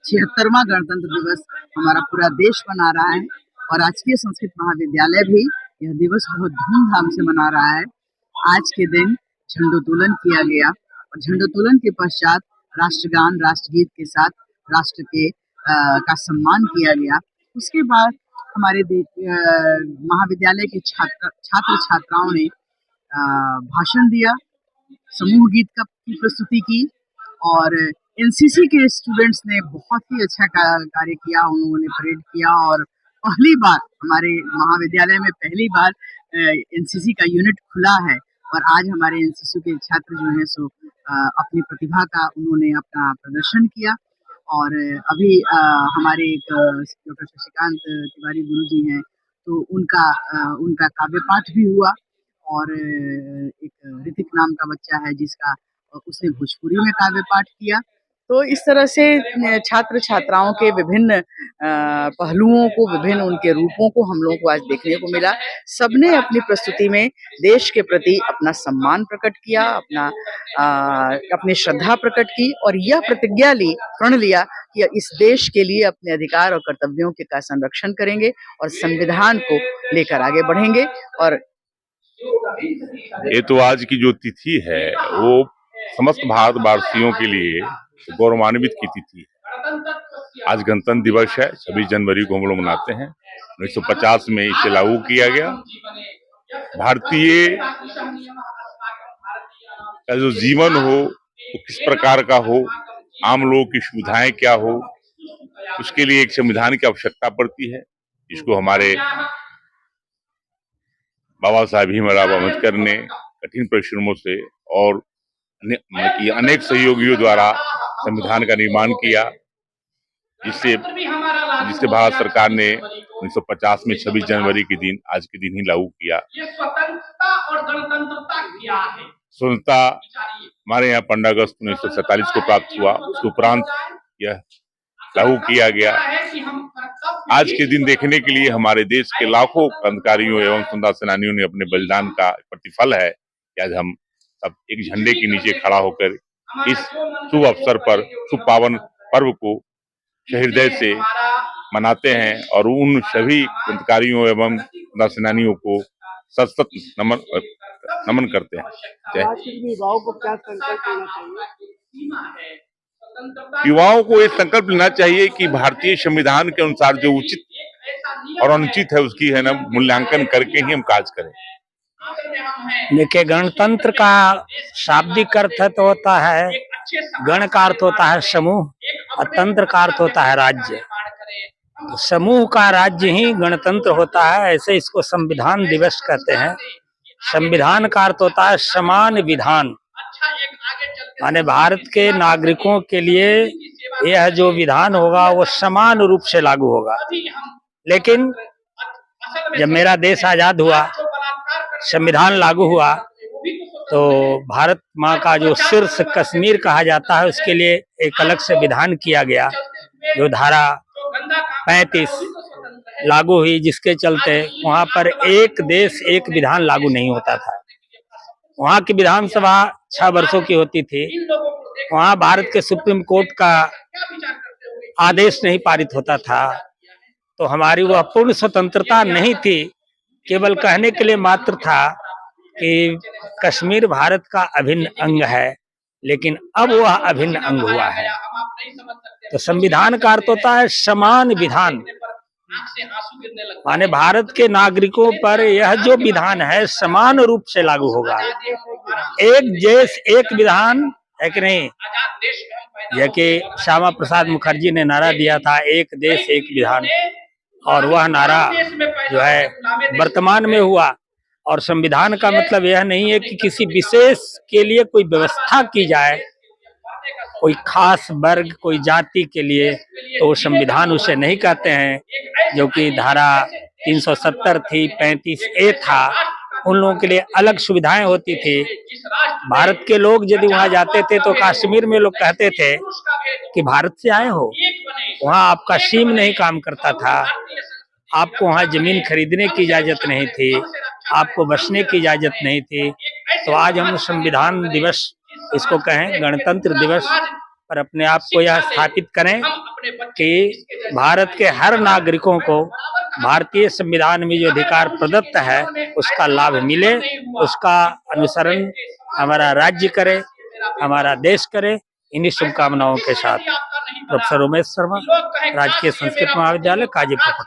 76वां गणतंत्र दिवस हमारा पूरा देश मना रहा है और राजकीय संस्कृत महाविद्यालय भी यह दिवस बहुत धूमधाम से मना रहा है। आज के दिन झंडोत्तोलन किया गया और झंडोत्तोलन के पश्चात राष्ट्रगान, राष्ट्रगीत के साथ राष्ट्र के का सम्मान किया गया। उसके बाद हमारे महाविद्यालय के छात्र छात्राओं ने भाषण दिया, समूह गीत की प्रस्तुति की और एनसीसी के स्टूडेंट्स ने बहुत ही अच्छा कार्य किया। उन्होंने परेड किया और पहली बार हमारे महाविद्यालय में एनसीसी का यूनिट खुला है और आज हमारे एनसीसी के छात्र जो हैं सो अपनी प्रतिभा का उन्होंने अपना प्रदर्शन किया। और अभी हमारे एक डॉक्टर शशिकांत तिवारी गुरुजी हैं, तो उनका काव्य पाठ भी हुआ और एक ऋतिक नाम का बच्चा है जिसका उसने भोजपुरी में काव्य पाठ किया। तो इस तरह से छात्र छात्राओं के विभिन्न पहलुओं को, विभिन्न उनके रूपों को हम लोगों को आज देखने को मिला। सबने अपनी प्रस्तुति में देश के प्रति अपना सम्मान प्रकट किया, अपनी श्रद्धा प्रकट की और यह प्रण लिया कि इस देश के लिए अपने अधिकार और कर्तव्यों का संरक्षण करेंगे और संविधान को लेकर आगे बढ़ेंगे। और ये तो आज की जो तिथि है वो समस्त भारतवासियों के लिए गौरवान्वित की तिथि है। आज गणतंत्र दिवस है, 26 जनवरी को हम लोग मनाते हैं। 1950 में इसे लागू किया गया। भारतीय का जो जीवन हो वो किस प्रकार का हो, आम लोगों की सुविधाएं क्या हो, उसके लिए एक संविधान की आवश्यकता पड़ती है। इसको हमारे बाबा साहब भीमराव अम्बेडकर ने कठिन परिश्रमों से और अनेक सहयोगियों द्वारा संविधान का निर्माण किया, जिससे भारत सरकार ने 1950 में 26 जनवरी के दिन, आज के दिन ही लागू किया। स्वतंत्रता हमारे यहाँ 15 अगस्त 1947 को प्राप्त हुआ। उसके उपरांत यह लागू किया गया। आज के दिन देखने के लिए हमारे देश के लाखों क्रांतिकारियों एवं स्वतंत्रता सेनानियों ने अपने बलिदान का प्रतिफल है कि आज हम सब एक झंडे के नीचे खड़ा होकर इस शुभ अवसर पर, शुभ पावन पर्व को हृदय से मनाते हैं और उन सभी क्रांतिकारियों एवं स्वतंत्रता सेनानियों को सशक्त नमन करते हैं। युवाओं को क्या संकल्प लेना चाहिए? युवाओं को ये संकल्प लेना चाहिए कि भारतीय संविधान के अनुसार जो उचित और अनुचित है उसकी है ना मूल्यांकन करके ही हम कार्य करें। देखिए, गणतंत्र का शाब्दिक अर्थ तो होता है, गण का अर्थ होता है समूह और तंत्र का अर्थ होता है राज्य। तो समूह का राज्य ही गणतंत्र होता है। ऐसे इसको संविधान दिवस कहते हैं। संविधान का अर्थ होता है समान विधान, माने भारत के नागरिकों के लिए यह जो विधान होगा वो समान रूप से लागू होगा। लेकिन जब मेरा देश आजाद हुआ, संविधान लागू हुआ, तो भारत माँ का जो शीर्ष कश्मीर कहा जाता है उसके लिए एक अलग से विधान किया गया, जो धारा 35 लागू हुई, जिसके चलते वहाँ पर एक देश एक विधान लागू नहीं होता था। वहाँ की विधानसभा 6 वर्षों की होती थी। वहाँ भारत के सुप्रीम कोर्ट का आदेश नहीं पारित होता था। तो हमारी वह पूर्ण स्वतंत्रता नहीं थी, केवल कहने के लिए मात्र था कि कश्मीर भारत का अभिन्न अंग है, लेकिन अब वह अभिन्न अंग हुआ है। तो संविधान का अर्थ होता है समान विधान, माने भारत के नागरिकों पर यह जो विधान है समान रूप से लागू होगा। एक देश एक विधान है कि नहीं, यह कि श्यामा प्रसाद मुखर्जी ने नारा दिया था, एक देश एक विधान, और वह नारा जो है वर्तमान में हुआ। और संविधान का मतलब यह नहीं है कि किसी विशेष के लिए कोई व्यवस्था की जाए, कोई खास वर्ग, कोई जाति के लिए, तो संविधान उसे नहीं कहते हैं। जो कि धारा 370 थी, 35A था, उन लोगों के लिए अलग सुविधाएं होती थी। भारत के लोग यदि वहां जाते थे तो कश्मीर में लोग कहते थे कि भारत से आए हो, वहां आपका सिम नहीं काम करता था, आपको वहां जमीन खरीदने की इजाजत नहीं थी, आपको बसने की इजाजत नहीं थी। तो आज हम संविधान दिवस इसको कहें, गणतंत्र दिवस, पर अपने आप को यह स्थापित करें कि भारत के हर नागरिकों को भारतीय संविधान में जो अधिकार प्रदत्त है उसका लाभ मिले, उसका अनुसरण हमारा राज्य करे, हमारा देश करे। इन्हीं शुभकामनाओं के साथ प्रोफेसर उमेश शर्मा, राजकीय संस्कृत महाविद्यालय, काजीपुर।